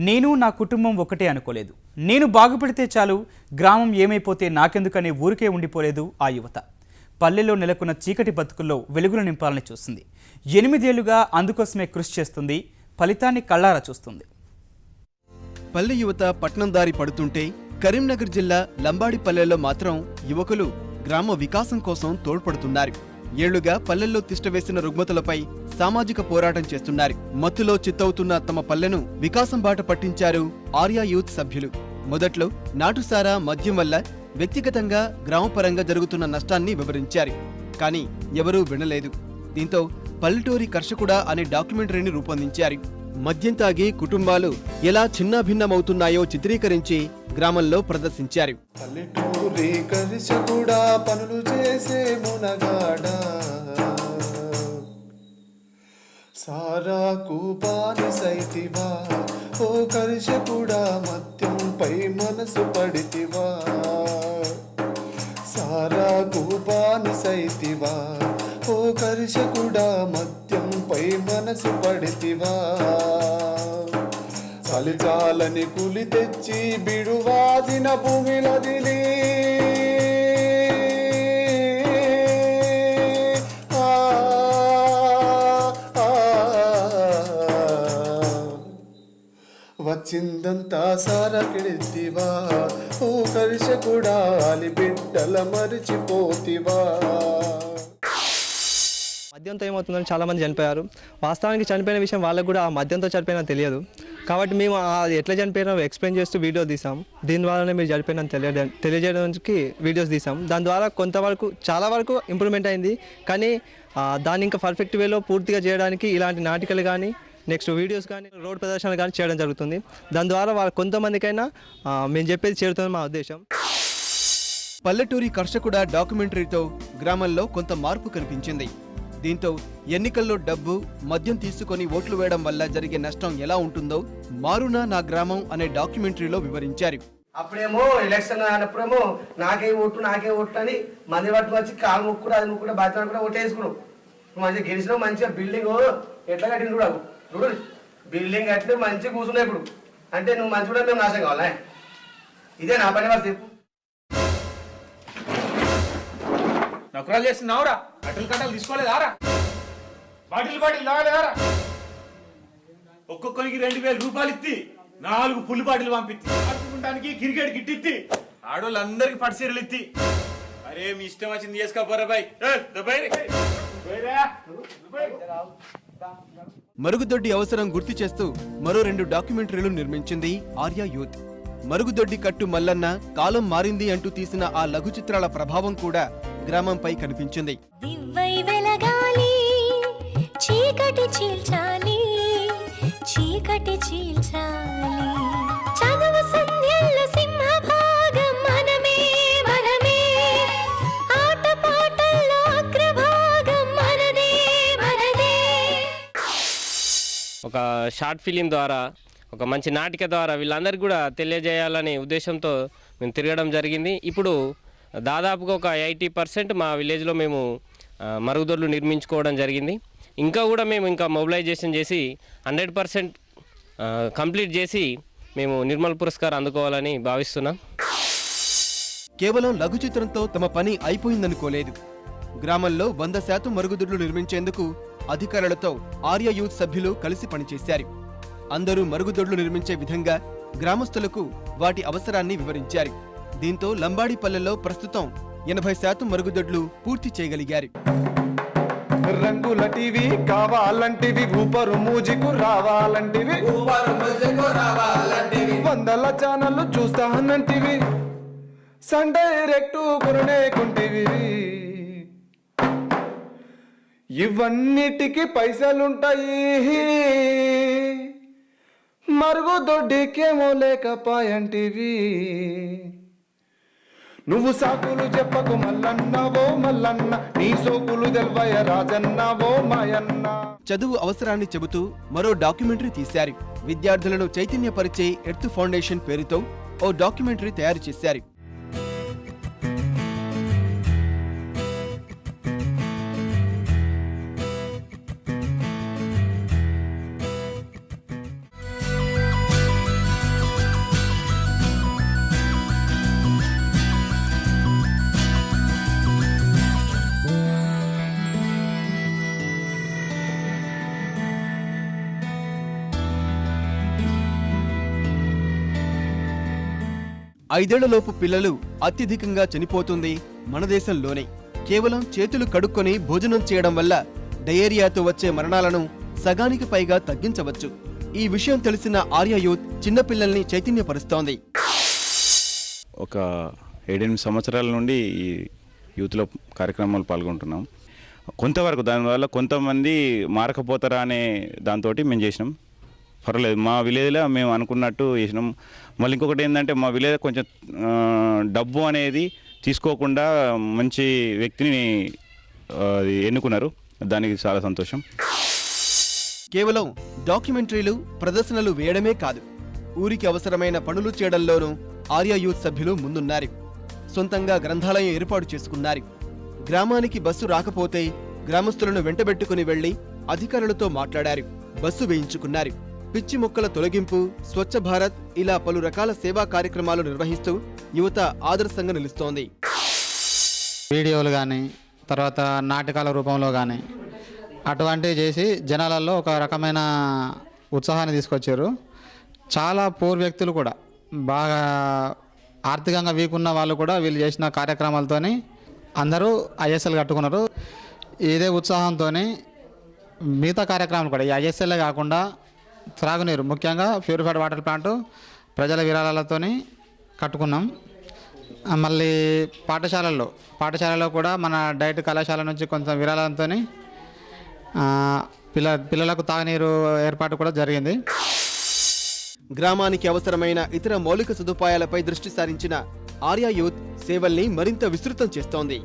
నేను నా కుటుంబం ఒకటే అనుకోలేదు. నేను బాగుపడితే చాలు, గ్రామం ఏమైపోతే నాకెందుకనే ఊరికే ఉండిపోలేదు ఆ యువత. పల్లెల్లో నెలకొన్న చీకటి బతుకుల్లో వెలుగులు నింపాలని చూస్తుంది. 8 ఏళ్లుగా అందుకోసమే కృషి చేస్తుంది. ఫలితాన్ని కళ్ళారా చూస్తుంది. పల్లె యువత పట్నం దారి పడుతుంటే కరీంనగర్ జిల్లా లంబాడిపల్లెల్లో మాత్రం యువకులు గ్రామ వికాసం కోసం తోడ్పడుతున్నారు. ఏళ్లుగా పల్లెల్లో తిష్టవేసిన రుగ్మతలపై సామాజిక పోరాటం చేస్తున్నారు. మత్తులో చిత్తవుతున్న తమ పల్లెను వికాసం బాట పట్టించారు ఆర్యా యూత్ సభ్యులు. మొదట్లో నాటుసారా, మద్యం వల్ల వ్యక్తిగతంగా గ్రామపరంగా జరుగుతున్న నష్టాన్ని వివరించారు. కానీ ఎవరూ వినలేదు. దీంతో పల్లెటూరి కర్షకుడా అనే డాక్యుమెంటరీని రూపొందించారు. మద్యం తాగి కుటుంబాలు ఎలా చిన్నాభిన్నమవుతున్నాయో చిత్రీకరించి గ్రామంలో ప్రదర్శించారు. పల్లెటూరి కర్షకుడా పనులు చేసే మునగాడా, సారాకు బానిసైతివా, ఓ కర్షకుడా మద్యంపై మనసు పడితివా, సారాకు బానిసైతివా, ఓ కర్షకుడా మద్యంపై మనసు పడితివా, చాలని కులి తెచ్చి బిడువాదిన భూమిలదిలి, వచ్చిందంతా సారకెడితివా, ఓ కర్షకుడా అలి బిడ్డల మరిచిపోతివా. మద్యంతో ఏమవుతుందని చాలామంది చనిపోయారు. వాస్తవానికి చనిపోయిన విషయం వాళ్ళకు కూడా ఆ మద్యంతో చనిపోయినా తెలియదు. కాబట్టి మేము అది ఎట్లా చనిపోయినా ఎక్స్ప్లెయిన్ చేస్తూ వీడియో తీసాం. దీని ద్వారానే మీరు చనిపోయినా తెలియజేయడానికి వీడియోస్ తీసాం. దాని ద్వారా కొంతవరకు చాలా వరకు ఇంప్రూవ్మెంట్ అయింది. కానీ దాన్ని ఇంకా పర్ఫెక్ట్ వేలో పూర్తిగా చేయడానికి ఇలాంటి నాటికలు కానీ, నెక్స్ట్ వీడియోస్ కానీ, రోడ్ ప్రదర్శనలు కానీ చేయడం జరుగుతుంది. దాని ద్వారా వాళ్ళ కొంతమందికైనా మేము చెప్పేది చేరుతుంది మా ఉద్దేశం. పల్లెటూరి కర్షకుడా డాక్యుమెంటరీతో గ్రామంలో కొంత మార్పు కనిపించింది. దీంతో ఎన్నికల్లో డబ్బు, మద్యం తీసుకొని ఓట్లు వేయడం వల్ల జరిగే నష్టం ఎలా ఉంటుందో మారునా నా గ్రామం అనే డాక్యుమెంటరీలో వివరించారు. అప్పుడేమో ఎలక్షన్ అయినప్పుడేమో నాకే ఓట్లు అని మంది పట్టుకు వచ్చి కాలు ముక్కుడు అది ముక్కుడు బాధ్యత కూడా ఓటేసుకున్నావు. మంచిగా గెలిచినావు. మంచిగా బిల్డింగ్ ఎట్లా కట్టిన చూడు బిల్డింగ్ కట్టిన మంచిగా కూర్చున్నావు. ఇప్పుడు అంటే నువ్వు మంచి కూడా మేము నాశనం కావాలా? ఇదే నా పని వాళ్ళు చెప్పు. నకురాలు చేస్తున్నావురా? కట్టలు తీసుకోలేదారా? బాటిల్ తాగలేదారా? ఒక్కొక్కరికి 2000 రూపాయలు ఇచ్చి 4 పుల్లు బాటిల్ పంపిత్తి, ఆడుకుంటానికి క్రికెట్ కిట్ ఇత్తి, ఆడోళ్ళందరికి పట్టుసీరలు ఇత్తి. అరే మీ ఇష్టం వచ్చింది చేసుకోపోరా బాయ్. మరుగుదొడ్డి అవసరం గుర్తు చేస్తూ మరో 2 డాక్యుమెంటరీలు నిర్మించింది ఆర్యా యూత్. మరుగుదొడ్డి కట్టు మల్లన్న, కాలం మారింది అంటూ తీసిన ఆ లఘు చిత్రాల ప్రభావం కూడా గ్రామంపై కనిపించింది. చీకటి చీల్చాలి, చీకటి చీల్చాలి, చదువు సంధ్యల సింహభాగం మనమే మనమే, ఆటపాటల్లో అగ్రభాగం మనదే మనదే. ఒక షార్ట్ ఫిలిం ద్వారా, ఒక మంచి నాటిక ద్వారా వీళ్ళందరికీ కూడా తెలియజేయాలనే ఉద్దేశంతో మేము తిరగడం జరిగింది. ఇప్పుడు దాదాపుగా ఒక 80% మా విలేజ్లో మేము మరుగుదొడ్లు నిర్మించుకోవడం జరిగింది. ఇంకా కూడా మేము మొబిలైజేషన్ చేసి 100% కంప్లీట్ చేసి మేము నిర్మల్ పురస్కారం అందుకోవాలని భావిస్తున్నాం. కేవలం లఘు చిత్రంతో తమ పని అయిపోయిందనుకోలేదు. గ్రామంలో 100% మరుగుదొడ్లు నిర్మించేందుకు అధికారులతో ఆర్యా యూత్ సభ్యులు కలిసి పనిచేశారు. అందరూ మరుగుదొడ్లు నిర్మించే విధంగా గ్రామస్తులకు వాటి అవసరాన్ని వివరించారు. దీంతో లంబాడిపల్లెలో ప్రస్తుతం 80% మరుగుదొడ్లు పూర్తి చేయగలిగారు. రంగుల టీవీ కావాలంటివి, ఊపరు మూజికు రావాలంటివి, వందల ఛానళ్ళు చూస్తానంటివి, సన్ డైరెక్ట్ కొనేకుంటివి, ఇవన్నిటికీ పైసలుంటాయి, మరుగుదొడ్డికేమో లేకపాయంటివి. నువ్వు సాకులు చెప్పకు మల్లన్నవో మల్లన్న, నీ సోకులు తెల్వయ రాజన్నవో మాయన్న. చదువు అవసరాన్ని చెబుతూ మరో డాక్యుమెంటరీ తీశారు. విద్యార్థులను చైతన్యపరిచే ఎర్త్ ఫౌండేషన్ పేరుతో ఓ డాక్యుమెంటరీ తయారు చేశారు. 5 ఏళ్లలోపు పిల్లలు అత్యధికంగా చనిపోతుంది మన దేశంలోనే. కేవలం చేతులు కడుక్కొని భోజనం చేయడం వల్ల డయేరియాతో వచ్చే మరణాలను సగానికి పైగా తగ్గించవచ్చు. ఈ విషయం తెలిసిన ఆర్య యూత్ చిన్నపిల్లల్ని చైతన్యపరుస్తోంది. ఒక 7-8 సంవత్సరాల నుండి ఈ యూత్లో కార్యక్రమాలు పాల్గొంటున్నాం. కొంతవరకు దానివల్ల కొంతమంది మారకపోతారా అనే దాంతో మేము చేసినాం. పర్వాలేదు, మా విలేజ్లో మేము అనుకున్నట్టు చేసినాం. మళ్ళీ ఇంకొకటి ఏంటంటే మా విలేజ్ కొంచెం డబ్బు అనేది తీసుకోకుండా మంచి వ్యక్తిని ఎన్నుకున్నారు. దానికి చాలా సంతోషం. కేవలం డాక్యుమెంటరీలు, ప్రదర్శనలు వేయడమే కాదు, ఊరికి అవసరమైన పనులు చేయడంలోనూ ఆర్య యూత్ సభ్యులు ముందున్నారు. సొంతంగా గ్రంథాలయం ఏర్పాటు చేసుకున్నారు. గ్రామానికి బస్సు రాకపోతే గ్రామస్తులను వెంటబెట్టుకుని వెళ్లి అధికారులతో మాట్లాడారు. బస్సు వేయించుకున్నారు. పిచ్చి మొక్కల తొలగింపు, స్వచ్ఛ భారత్ ఇలా పలు రకాల సేవా కార్యక్రమాలు నిర్వహిస్తూ యువత ఆదర్శంగా నిలుస్తోంది. వీడియోలు కానీ, తర్వాత నాటకాల రూపంలో కానీ అటువంటివి చేసి జనాలలో ఒక రకమైన ఉత్సాహాన్ని తీసుకొచ్చారు. చాలా పూర్ వ్యక్తులు కూడా, బాగా ఆర్థికంగా వీక్ ఉన్న వాళ్ళు కూడా వీళ్ళు చేసిన కార్యక్రమాలతోని అందరూ ఐఎస్ఎల్ కట్టుకున్నారు. ఇదే ఉత్సాహంతో మిగతా కార్యక్రమాలు కూడా ఈ ఐఎస్ఎల్లే కాకుండా త్రాగునీరు, ముఖ్యంగా ప్యూరిఫైడ్ వాటర్ ప్లాంట్ ప్రజల విరాళాలతోని కట్టుకున్నాం. మళ్ళీ పాఠశాలలో కూడా మన డైట్ కళాశాల నుంచి కొంత విరాళంతో పిల్లలకు తాగునీరు ఏర్పాటు కూడా జరిగింది. గ్రామానికి అవసరమైన ఇతర మౌలిక సదుపాయాలపై దృష్టి సారించిన ఆర్య యూత్ సేవల్ని మరింత విస్తృతం చేస్తోంది.